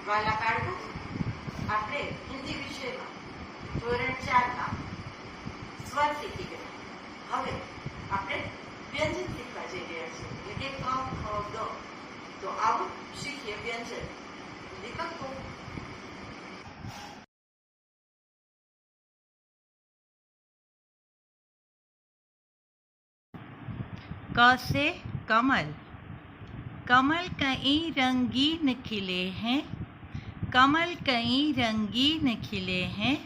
વાલા બાળકો, આપણે હિન્દી વિષયમાં ધોરણ 4માં સ્વર શીખી ગયા. હવે આપણે વ્યંજન શીખવા જઈ રહ્યા છીએ, એટલે કે ક, ખ, ગ. તો આવો શીખીએ વ્યંજન. વિકલ્પો. क से कमल. कमल कई रंगीन खिले हैं, कमल कई रंगीन खिले हैं,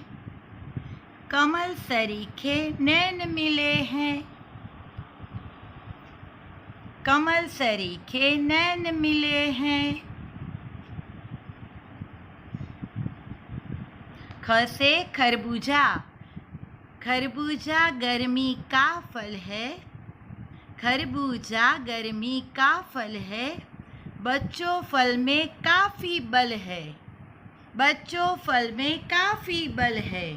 कमल सरीखे नैन मिले हैं, कमल सरीखे नैन मिले हैं. ख से खरबूजा. खरबूजा गर्मी का फल है, खरबूजा गर्मी का फल है, बच्चों फल में काफ़ी बल है, बच्चों फल में काफ़ी बल है.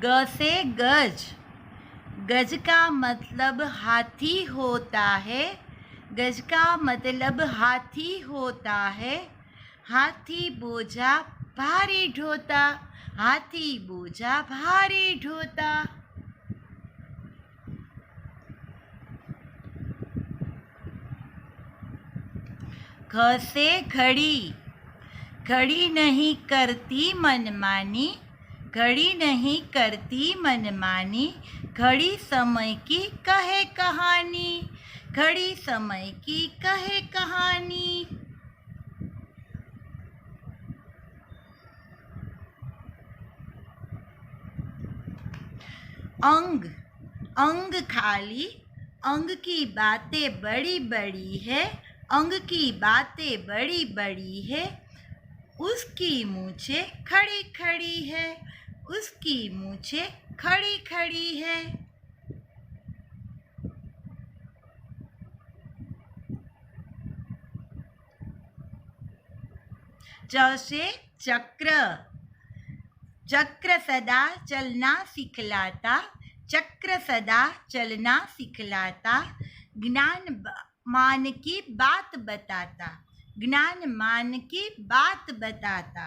ग से गज. गज का मतलब हाथी होता है, गज का मतलब हाथी होता है, हाथी बोझा भारी ढोता, हाथी बोझा भारी ढोता. घ से घड़ी. घड़ी नहीं करती मनमानी, घड़ी नहीं करती मनमानी, घड़ी समय की कहे कहानी, घड़ी समय की कहे कहानी. अंग. अंग खाली, अंग की बातें बड़ी बड़ी है, अंग की बातें बड़ी बड़ी है, उसकी मूछें खड़ी खड़ी है, उसकी मूछें खड़ी खड़ी है. च से चक्र. चक्र सदा चलना सिखलाता, चक्र सदा चलना सिखलाता, ज्ञान मान की बात बताता, ज्ञान मान की बात बताता.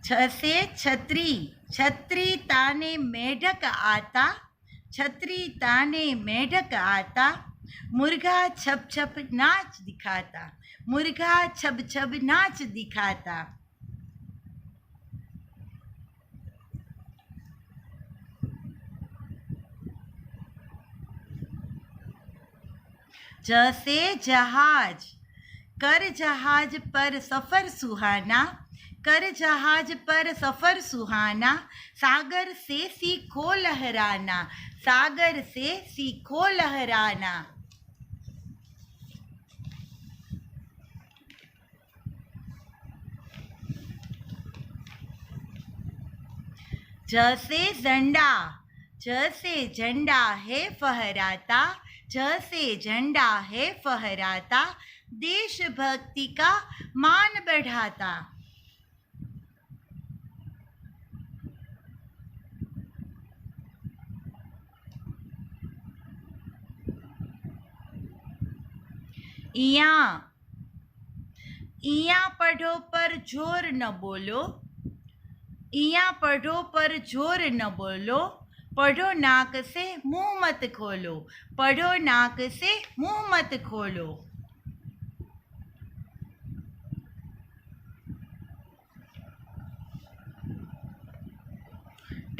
छ से छतरी. छतरी ताने मेढक आता, छतरी ताने मेढक आता, मुर्गा छप छप नाच दिखाता, मुर्गा छप छप नाच दिखाता. ज से जहाज. कर जहाज पर सफ़र सुहाना, कर जहाज पर सफ़र सुहाना, सागर से सीखो लहराना, सागर से सीखो लहराना. झ से झंडा. झ से झंडा है फहराता, झ से झंडा है फहराता, देशभक्ति का मान बढ़ाता. इया. इया पढ़ो पर जोर न बोलो, इया पढ़ो पर जोर न बोलो, पढ़ो नाक से मुंह मत खोलो, पढ़ो नाक से मुंह मत खोलो.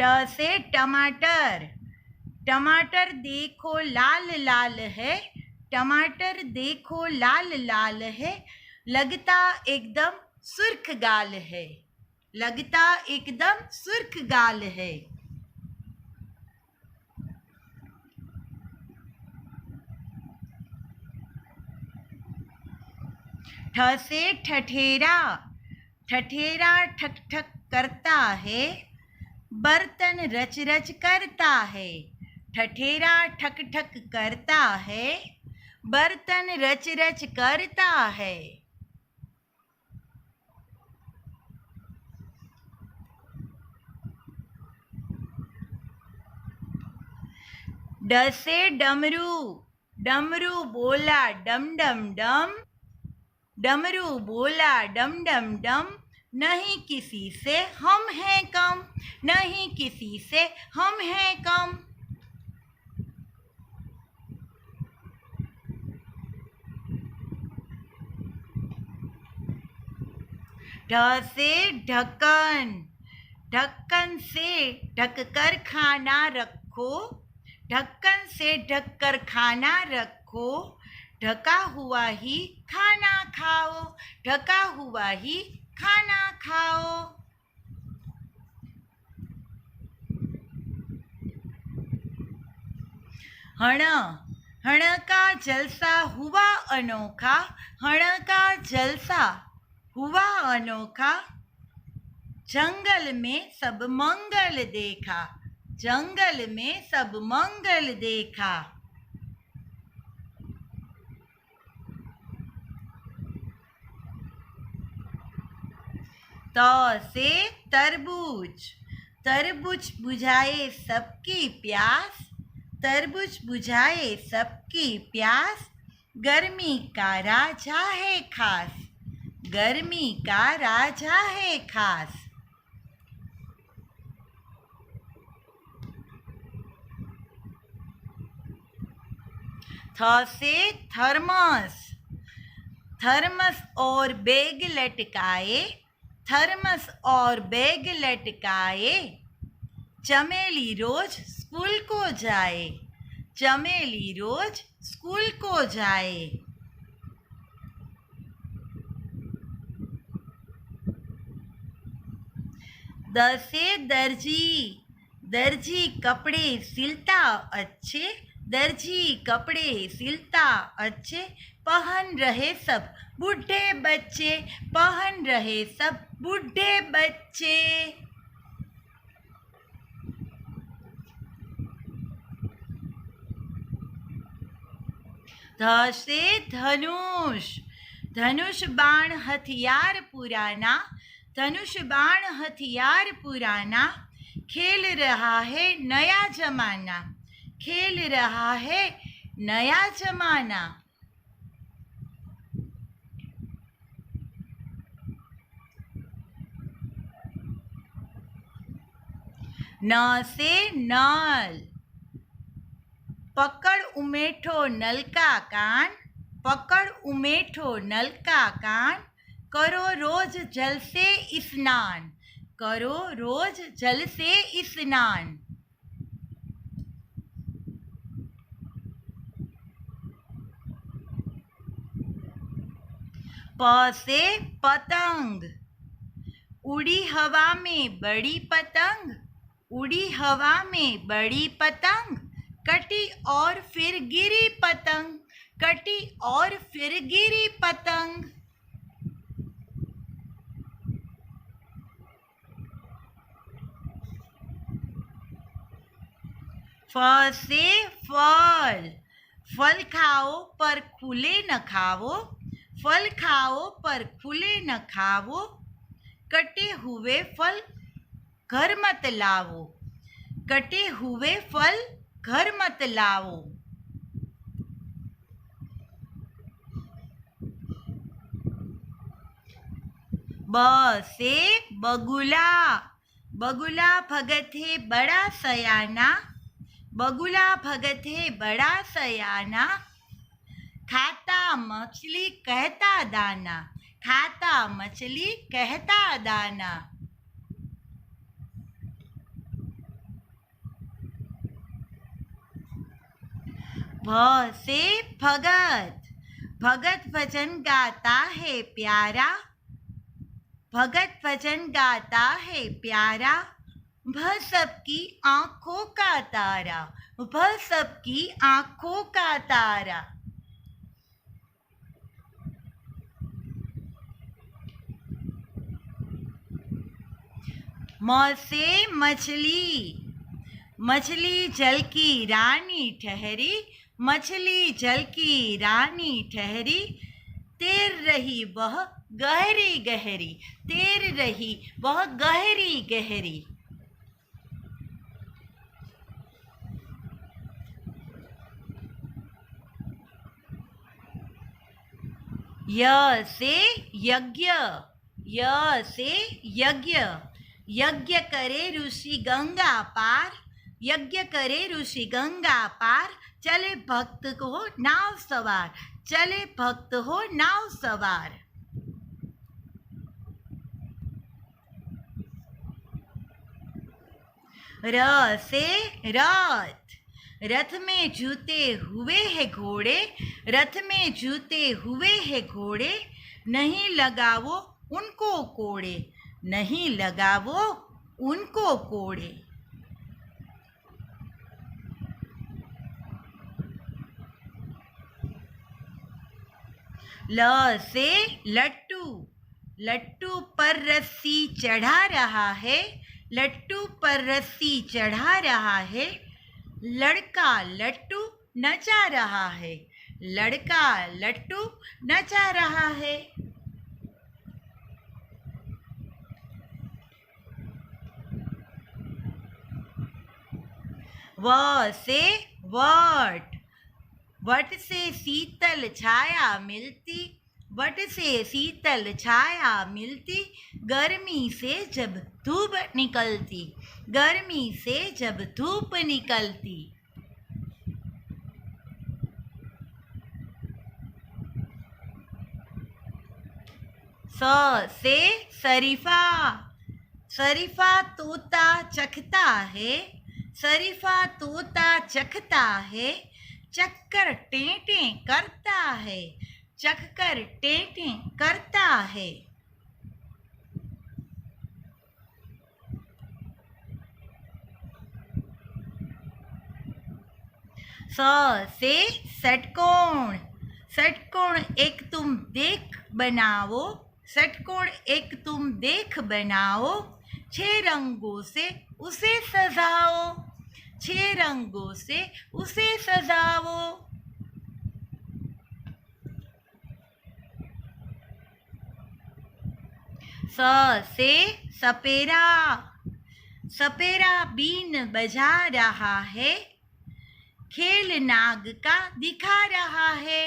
ट से टमाटर. टमाटर देखो लाल लाल है, टमाटर देखो लाल लाल है, लगता एकदम सुर्ख गाल है, लगता एकदम सुर्ख गाल है. ठ से ठठेरा. ठठेरा ठक ठक करता है, बर्तन रच रच करता है, ठठेरा ठक ठक करता है, बर्तन रच रच करता है. ड से डमरू, डमरू बोला डम डम डम, डमरू बोला डम डम डम, नहीं किसी से हम हैं कम, नहीं किसी से हम हैं कम। ढ से ढक्कन, ढक्कन से ढककर खाना रखो, ढक्कन से ढककर खाना रखो, ढका हुआ ही खाना खाओ, ढका हुआ ही खाना खाओ। हण, हण का जलसा हुआ अनोखा, हण का जलसा हुआ अनोखा, जंगल में सब मंगल देखा, जंगल में सब मंगल देखा। त से तरबूज, तरबूज बुझाए सबकी प्यास, तरबूज बुझाए सबकी प्यास, गर्मी का राजा है खास, गर्मी का राजा है खास। थ से थर्मस, थर्मस और बैग लटकाए, थर्मस और बैग लटकाए, चमेली रोज स्कूल को जाए, चमेली रोज स्कूल को जाए। द से दर्जी, दर्जी कपड़े सिलता अच्छे, दर्जी कपड़े सिलता अच्छे, पहन रहे सब बूढ़े बच्चे, पहन रहे सब बूढ़े बच्चे। ध से धनुष, धनुष बाण हथियार पुराना, धनुष बाण हथियार पुराना, खेल रहा है नया जमाना, खेल रहा है नया जमाना। न से नल, पकड़ उमेठो नल का कान, पकड़ उमेठो नल का कान, करो रोज जल से स्नान, करो रोज जल से स्नान। प से पतंग, उड़ी हवा में बड़ी पतंग, उड़ी हवा में बड़ी पतंग, कटी और फिर गिरी पतंग, कटी और फिर गिरी पतंग। फ से फल, फल खाओ पर खुले न खाओ, फल खाओ पर खुले न खाओ, कटे हुए फल घर मत लाओ, कटे हुए फल घर मत लाओ। ब से बगुला, बगुला भगत है बड़ा सयाना, बगुला भगत है बड़ा सयाना, खाता मछली कहता दाना, खाता मछली कहता दाना। भ से भगत, भगत भजन गाता है प्यारा, भगत भजन गाता है प्यारा, भ सबकी आंखों का तारा, भ सबकी आंखों का तारा। म से मछली, मछली जल की रानी ठहरी, मछली जल की रानी ठहरी, तैर रही वह गहरी गहरी, तैर रही वह गहरी गहरी। य से यज्ञ, य से यज्ञ, यज्ञ करे ऋषि गंगा पार, यज्ञ करे ऋषि गंगा पार, चले भक्त हो नाव सवार, चले भक्त हो नाव सवार। र से रथ, रथ में जूते हुए हैं घोड़े, रथ में जूते हुए हैं घोड़े, नहीं लगावो उनको कोड़े, नहीं लगावो उनको कोड़े। ल से लट्टू, लट्टू पर रस्सी चढ़ा रहा है, लट्टू पर रस्सी चढ़ा रहा है, लड़का लट्टू नचा रहा है, लड़का लट्टू नचा रहा है। व से वट, वट से शीतल छाया मिलती, वट से शीतल छाया मिलती, गर्मी से जब धूप निकलती, गर्मी से जब धूप निकलती। स से शरीफा, शरीफा तोता चखता है, शरीफा तोता चखता है, चक्कर टेंटे करता है, चक्कर टेंटे करता है। स से षटकोण, षटकोण एक तुम देख बनाओ, षटकोण एक तुम देख बनाओ, 6 रंगों से उसे सजाओ, 6 रंगों से उसे सजाओ। स से सपेरा, सपेरा बीन बजा रहा है, खेल नाग का दिखा रहा है,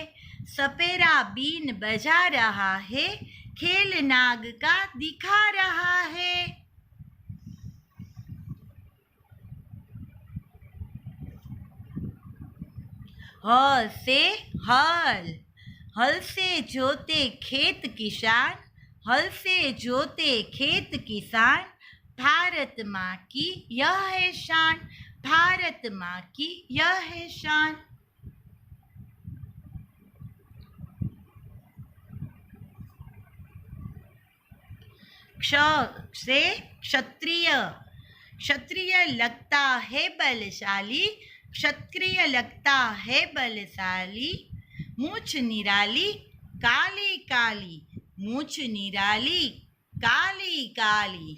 सपेरा बीन बजा रहा है, खेल नाग का दिखा रहा है। ह से हल, हल से जोते खेत किसान, हल से जोते खेत किसान, भारत माँ की यह है शान, भारत माँ की यह है शान। क्ष से क्षत्रिय, क्षत्रिय लगता है बलशाली, क्षत्रिय लगता है बलशाली, मूछ निराली काली काली, मूछ निराली काली काली।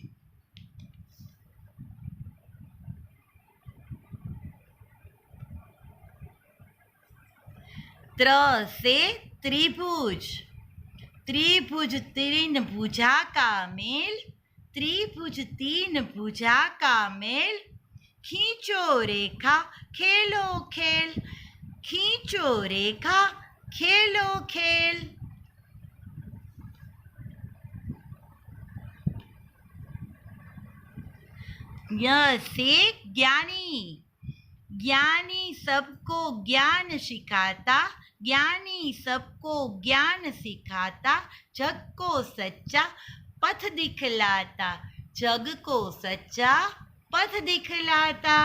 त्र से त्रिभुज, त्रिभुज 3 भुजा का मेल, त्रिभुज 3 भुजा का मेल, खींचो रेखा खेलो खेल, खींचो रेखा खेलो खेल। य से ज्ञानी, ज्ञानी सबको ज्ञान सिखाता, ज्ञानी सबको ज्ञान सिखाता, जग को सच्चा पथ दिखलाता, जग को सच्चा पथ दिखलाता।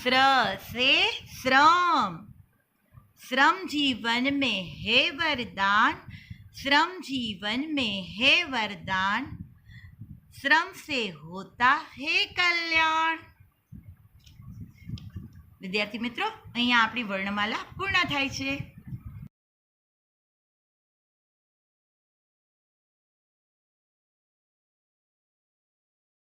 श्र से श्रम, श्रम जीवन में है वरदान, श्रम जीवन में है वरदान, श्रम से होता है कल्याण। विद्यार्थी मित्रों, અહીંયા આપણી વર્ણમાલા પૂર્ણ થાય છે।